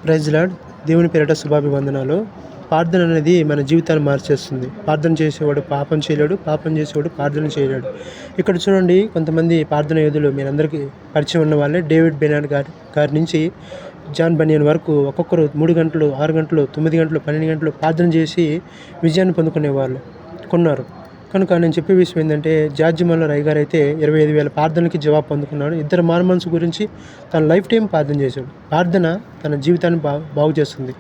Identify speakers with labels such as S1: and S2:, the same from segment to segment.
S1: Praise lord. దేవుని పేరిట శుభాభివందనాలు. ప్రార్థన అనేది మన జీవితాన్ని మార్చేస్తుంది. ప్రార్థన చేసేవాడు పాపం చేయలేడు, పాపం చేసేవాడు ప్రార్థన చేయలేడు. ఇక్కడ చూడండి, కొంతమంది ప్రార్థన యోధులు మీరందరికీ పరిచయం ఉన్న వాళ్ళే. డేవిడ్ బెనాడ్ గారి నుంచి జాన్ బనియన్ వరకు ఒక్కొక్కరు 3 గంటలు, 6 గంటలు, 9 గంటలు, 12 గంటలు ప్రార్థన చేసి విజయాన్ని కొన్నారు. కనుక నేను చెప్పే విషయం ఏంటంటే, జార్జ్ మల్లర్ అయ్యగారు అయితే 25,000 ప్రార్థనలకి జవాబు పొందుకున్నాడు. ఇద్దరు మారుమనసు గురించి తన లైఫ్ టైం ప్రార్థన చేశాడు. ప్రార్థన తన జీవితాన్ని బాగు చేస్తుంది.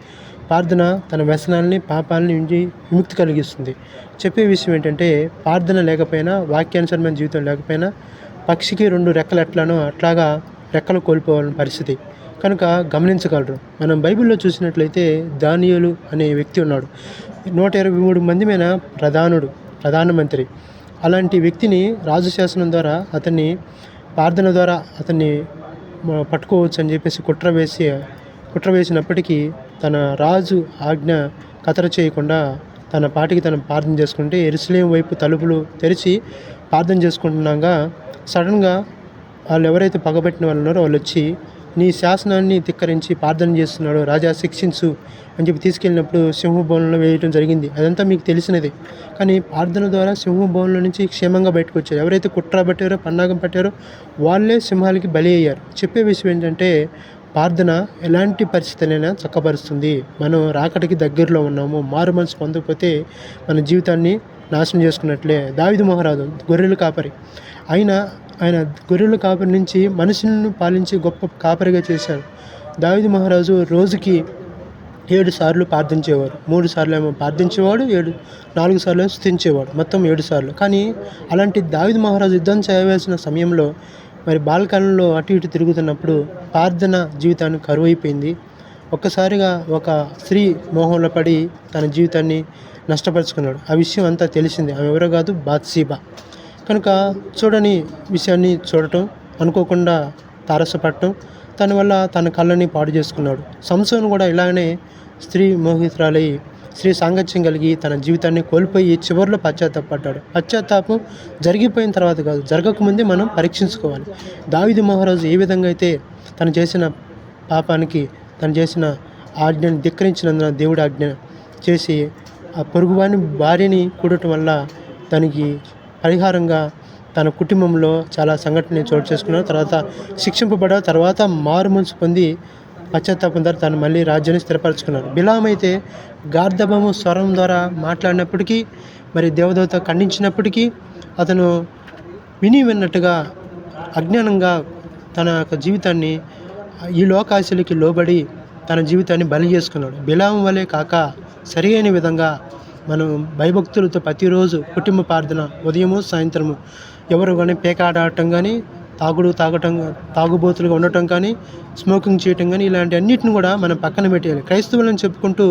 S1: ప్రార్థన తన వ్యసనాలని, పాపాలని విముక్తి కలిగిస్తుంది. చెప్పే విషయం ఏంటంటే, ప్రార్థన లేకపోయినా, వాక్యానుసరమైన జీవితం లేకపోయినా, పక్షికి 2 రెక్కలు ఎట్లానో అట్లాగా రెక్కలు కోల్పోవాలని పరిస్థితి. కనుక గమనించగలరు. మనం బైబిల్లో చూసినట్లయితే దానియేలు అనే వ్యక్తి ఉన్నాడు. 123 మంది మీద ప్రధానమంత్రి. అలాంటి వ్యక్తిని రాజు శాసనం ద్వారా ప్రార్థన ద్వారా అతన్ని పట్టుకోవచ్చు అని చెప్పేసి కుట్ర వేసినప్పటికీ తన రాజు ఆజ్ఞ కతర చేయకుండా తన పాటికి తను ప్రార్థన చేసుకుంటే, యెరూషలేము వైపు తలుపులు తెరిచి ప్రార్థన చేసుకుంటున్నాగా సడన్గా వాళ్ళు ఎవరైతే పగబట్టిన వాళ్ళు ఉన్నారో వాళ్ళు వచ్చి, నీ శాసనాన్ని ధిక్కరించి ప్రార్థన చేస్తున్నాడు, రాజా శిక్షించు అని చెప్పి తీసుకెళ్ళినప్పుడు సింహభవనంలో వేయడం జరిగింది. అదంతా మీకు తెలిసినదే. కానీ ప్రార్థన ద్వారా సింహభవనంలో నుంచి క్షేమంగా బయటకు వచ్చారు. ఎవరైతే కుట్ర పట్టారో, పన్నాగం పట్టారో వాళ్ళే సింహాలకి బలి అయ్యారు. చెప్పే విషయం ఏంటంటే, ప్రార్థన ఎలాంటి పరిస్థితులైనా చక్కపరుస్తుంది. మనం రాకడికి దగ్గరలో ఉన్నాము. మారు మనసు పొందకపోతే మన జీవితాన్ని నాశనం చేసుకున్నట్లే. దావీదు మహారాజు గొర్రెల కాపరి. ఆయన గొర్రెల కాపరి నుంచి మనుషులను పాలించి గొప్ప కాపరిగా చేశారు. దావీదు మహారాజు రోజుకి 7 సార్లు ప్రార్థించేవారు. 3 సార్లు ఏమో ప్రార్థించేవాడు, 4 సార్లు స్తుతించేవాడు, మొత్తం 7 సార్లు. కానీ అలాంటి దావీదు మహారాజు యుద్ధం చేయవలసిన సమయంలో, మరి బాల్కనంలో అటు ఇటు తిరుగుతున్నప్పుడు ప్రార్థన జీవితాన్ని కరువైపోయింది. ఒక్కసారిగా ఒక స్త్రీ మోహంలో పడి తన జీవితాన్ని నష్టపరుచుకున్నాడు. ఆ విషయం అంతా తెలిసింది. ఆమె ఎవరో కాదు, బాత్షెబ. కనుక చూడని విషయాన్ని చూడటం, అనుకోకుండా తారసపడటం, తన వల్ల తన కళ్ళని పాడు చేసుకున్నాడు. సంసోను కూడా ఇలాగనే స్త్రీ మోహితురాలై స్త్రీ సాంగత్యం కలిగి తన జీవితాన్ని కోల్పోయి చివరిలో పశ్చాత్తాపడ్డాడు. పశ్చాత్తాపం జరిగిపోయిన తర్వాత కాదు, జరగకముందే మనం పరీక్షించుకోవాలి. దావీదు మహారాజు ఏ విధంగా అయితే తను చేసిన పాపానికి, తను చేసిన ఆజ్ఞను ధిక్కరించినందున దేవుడి ఆజ్ఞ చేసి ఆ పొరుగువాని భార్యని కూడటం వల్ల దానికి పరిహారంగా తన కుటుంబంలో చాలా సంఘటనలు చోటు చేసుకున్నారు. తర్వాత శిక్షింపబడ్డ తర్వాత మారు మనసు పొంది పశ్చాత్తాపం ద్వారా తను మళ్ళీ రాజ్యాన్ని స్థిరపరచుకున్నారు. బిలాము అయితే గార్ధబము స్వరం ద్వారా మాట్లాడినప్పటికీ, మరి దేవదూత ఖండించినప్పటికీ అతను విన్నట్టుగా అజ్ఞానంగా తన యొక్క జీవితాన్ని ఈ లోకాశలకి లోబడి తన జీవితాన్ని బలి చేసుకున్నాడు. బిలాము వలె కాక సరి అయిన విధంగా మనం భయభక్తులతో ప్రతిరోజు కుటుంబ ప్రార్థన, ఉదయము సాయంత్రము, ఎవరు కానీ పేకాడటం కానీ, తాగుబోతులుగా ఉండటం కానీ, స్మోకింగ్ చేయటం కానీ, ఇలాంటి అన్నిటిని కూడా మనం పక్కన పెట్టేయాలి. క్రైస్తవులను చెప్పుకుంటూ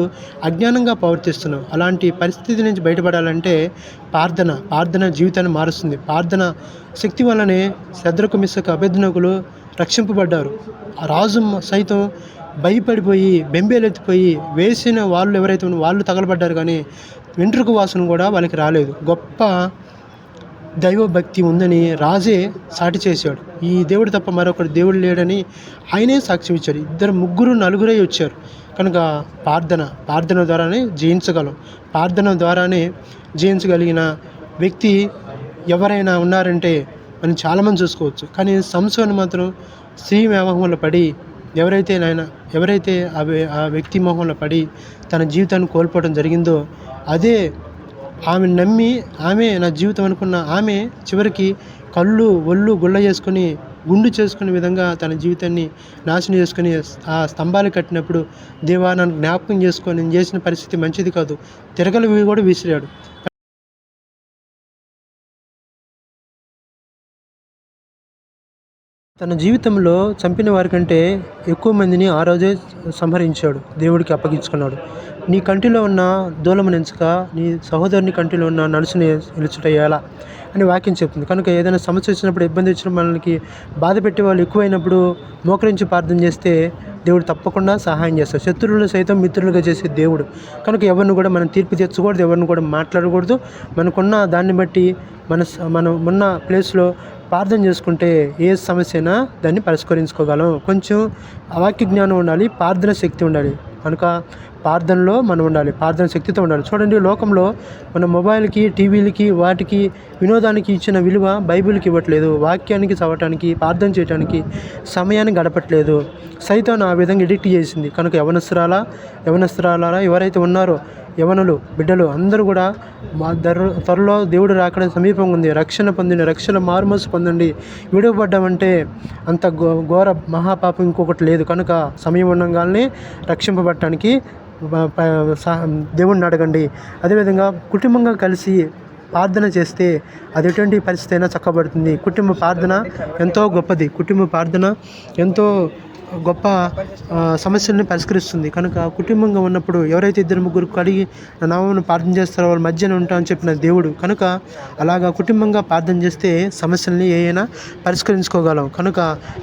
S1: అజ్ఞానంగా ప్రవర్తిస్తున్నాం. అలాంటి పరిస్థితి నుంచి బయటపడాలంటే ప్రార్థన జీవితాన్ని మారుస్తుంది. ప్రార్థన శక్తి వల్లనే శద్రకు, మిషకు, అబేద్నెగోలు రక్షింపబడ్డారు. ఆ రాజు సైతం భయపడిపోయి బెంబేలెత్తిపోయి వేసిన వాళ్ళు ఎవరైతే వాళ్ళు తగలబడ్డారు, కానీ వెంట్రుక వాసన కూడా వాళ్ళకి రాలేదు. గొప్ప దైవభక్తి ఉందని రాజే సాటి చేశాడు. ఈ దేవుడు తప్ప మరొకటి దేవుడు లేడని ఆయనే సాక్ష్యం ఇచ్చాడు. 2, 3, 4 వచ్చారు. కనుక ప్రార్థన ద్వారానే జయించగలం. ప్రార్థన ద్వారానే జయించగలిగిన వ్యక్తి ఎవరైనా ఉన్నారంటే మనం చాలామంది చూసుకోవచ్చు. కానీ సంసోను మాత్రం స్త్రీ వ్యామోహంలో పడి ఎవరైతే ఆ వ్యక్తి మోహంలో పడి తన జీవితాన్ని కోల్పోవడం జరిగిందో, అదే ఆమె నమ్మి, ఆమె నా జీవితం అనుకున్న ఆమె చివరికి ఒళ్ళు గుళ్ళ చేసుకొని, గుండు చేసుకునే విధంగా తన జీవితాన్ని నాశనం చేసుకొని ఆ స్తంభాలు కట్టినప్పుడు, దేవా నన్ను జ్ఞాపకం చేసుకొని, నేను చేసిన పరిస్థితి మంచిది కాదు, తిరగలు కూడా విసిరాడు. తన జీవితంలో చంపిన వారికంటే ఎక్కువ మందిని ఆ రోజే సంహరించాడు, దేవుడికి అప్పగించుకున్నాడు. నీ కంటిలో ఉన్న దూలము నెంచుక నీ సహోదరుని కంటిలో ఉన్న నలుసుని నిలుచుట ఎలా అని వాక్యం చెప్తుంది. కనుక ఏదైనా సమస్య వచ్చినప్పుడు, ఇబ్బంది వచ్చినప్పుడు, మనకి బాధ పెట్టే వాళ్ళు ఎక్కువైనప్పుడు మోకరించి ప్రార్థన చేస్తే దేవుడు తప్పకుండా సహాయం చేస్తాడు. శత్రువులు సైతం మిత్రులుగా చేసే దేవుడు. కనుక ఎవరిని కూడా మనం తీర్పు తెచ్చకూడదు, ఎవరిని కూడా మాట్లాడకూడదు. మనకున్న దాన్ని బట్టి మనం ఉన్న ప్లేస్లో ప్రార్థన చేసుకుంటే ఏ సమస్య అయినా దాన్ని పరిష్కరించుకోగలం. కొంచెం వాక్య జ్ఞానం ఉండాలి, ప్రార్థన శక్తి ఉండాలి. కనుక ప్రార్థనలో మనం ఉండాలి, ప్రార్థన శక్తితో ఉండాలి. చూడండి, లోకంలో మన మొబైల్కి, టీవీలకి, వాటికి వినోదానికి ఇచ్చిన విలువ బైబిల్కి ఇవ్వట్లేదు. వాక్యానికి చదవటానికి, ప్రార్థన చేయడానికి సమయాన్ని గడపట్లేదు. సైతాను ఆ విధంగా ఎడిక్ట్ చేసింది. కనుక యవనస్తురాలారా ఎవరైతే ఉన్నారో, యవనులు, బిడ్డలు అందరూ కూడా త్వరలో దేవుడు రాకడ సమీపంగా ఉంది. రక్షణ పొందిన, రక్షణ మారుమనసు పొందండి. విడువబడ్డామంటే అంత ఘోర మహాపాపం ఇంకొకటి లేదు. కనుక సమయం ఉండగానే రక్షింపబడటానికి దేవుడిని అడగండి. అదేవిధంగా కుటుంబంగా కలిసి ప్రార్థన చేస్తే అది ఎటువంటి పరిస్థితి అయినా చక్కబడుతుంది. కుటుంబ ప్రార్థన ఎంతో గొప్పది. కుటుంబ ప్రార్థన ఎంతో గొప్ప సమస్యలను పరిష్కరిస్తుంది. కనుక కుటుంబంగా ఉన్నప్పుడు ఎవరైతే 2-3 కలిగి నా నామమున ప్రార్థన చేస్తారో వాళ్ళ మధ్యన ఉంటామని చెప్పిన దేవుడు. కనుక అలాగా కుటుంబంగా ప్రార్థన చేస్తే సమస్యల్ని ఏమైనా పరిష్కరించుకోగలం. కనుక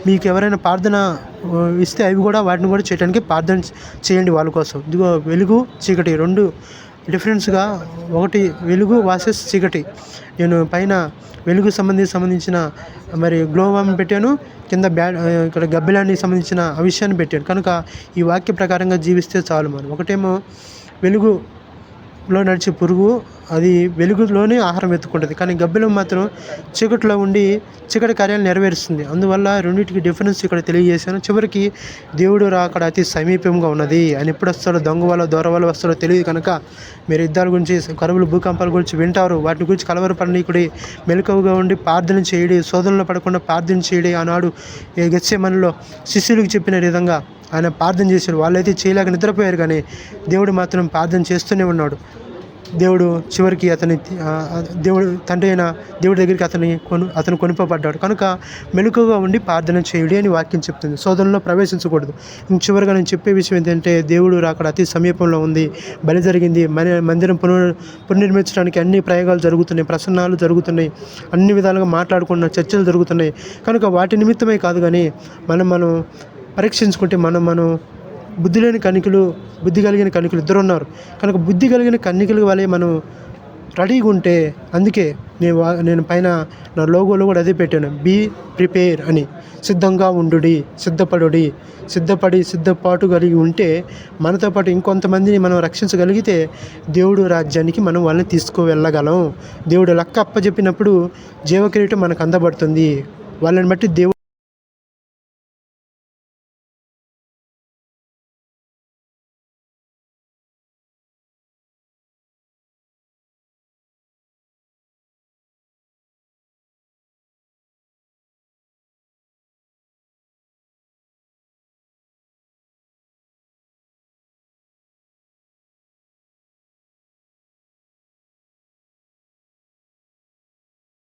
S1: మీకు ఎవరైనా ప్రార్థన ఇస్తే అవి కూడా వాటిని కూడా చేయడానికి ప్రార్థన చేయండి వాళ్ళ కోసం. ఇదిగో వెలుగు, చీకటి 2 డిఫరెన్స్గా, ఒకటి వెలుగు వర్సెస్ చీకటి. నేను పైన వెలుగు సంబంధించిన మరి గ్లోవామ్ పెట్టాను, కింద ఇక్కడ గబ్బిలానికి సంబంధించిన ఆ విషయాన్ని పెట్టాను. కనుక ఈ వాక్య ప్రకారంగా జీవిస్తే చాలు. మనం ఒకటేమో వెలుగులో నడిచే పురుగు, అది వెలుగులోనే ఆహారం వెతుక్కుంటుంది. కానీ గబ్బిలం మాత్రం చీకటిలో ఉండి చీకటి కార్యాలు నెరవేరుస్తుంది. అందువల్ల రెండింటికి డిఫరెన్స్ ఇక్కడ తెలియజేశాను. చివరికి దేవుడు రాకడ అతి సమీపంగా ఉన్నది. ఆయన ఎప్పుడు వస్తాడో, దొంగ వల్ల దొర వల్ల వస్తాడో తెలియదు. కనుక మీరు యుద్ధాల గురించి, కరువులు, భూకంపాల గురించి వింటారు. వాటి గురించి కలవరపడనీకుడి, మెలకువగా ఉండి ప్రార్థన చేయడి, శోధనలో పడకుండా ప్రార్థన చేయడి. ఆనాడు గెత్సేమనీలో శిష్యులకు చెప్పిన విధంగా ఆయన ప్రార్థన చేశాడు. వాళ్ళైతే చేయలేక నిద్రపోయారు, కానీ దేవుడు మాత్రం ప్రార్థన చేస్తూనే ఉన్నాడు. దేవుడు చివరికి దేవుడు తండ్రి అయిన దేవుడి దగ్గరికి అతను కొనిపోబడ్డాడు. కనుక మెలకువగా ఉండి ప్రార్థన చేయుడి అని వాక్యం చెప్తుంది. శోధనలో ప్రవేశించకూడదు. చివరిగా నేను చెప్పే విషయం ఏంటంటే, దేవుడు రాకడ అతి సమీపంలో ఉంది. బలి జరిగింది. మందిరం పునర్నిర్మించడానికి అన్ని ప్రయోగాలు జరుగుతున్నాయి, ప్రసన్నాలు జరుగుతున్నాయి, అన్ని విధాలుగా మాట్లాడుకున్న చర్చలు జరుగుతున్నాయి. కనుక వాటి నిమిత్తమే కాదు, కానీ మనం పరీక్షించుకుంటే మనం బుద్ధి కలిగిన కన్నికలు 2 ఉన్నారు. కనుక బుద్ధి కలిగిన కన్నికల వలె మనం రెడీగా ఉంటే, అందుకే నేను పైన నా లోగోలో కూడా అదే పెట్టాను, బీ ప్రిపేర్ అని. సిద్ధంగా ఉండుడి, సిద్ధపాటు కలిగి ఉంటే మనతో పాటు ఇంకొంతమందిని మనం రక్షించగలిగితే దేవుడు రాజ్యానికి మనం వాళ్ళని తీసుకువెళ్ళగలం. దేవుడు లెక్క అప్పచెప్పినప్పుడు జీవకిరీటం మనకు అందబడుతుంది. వాళ్ళని బట్టి దేవుడు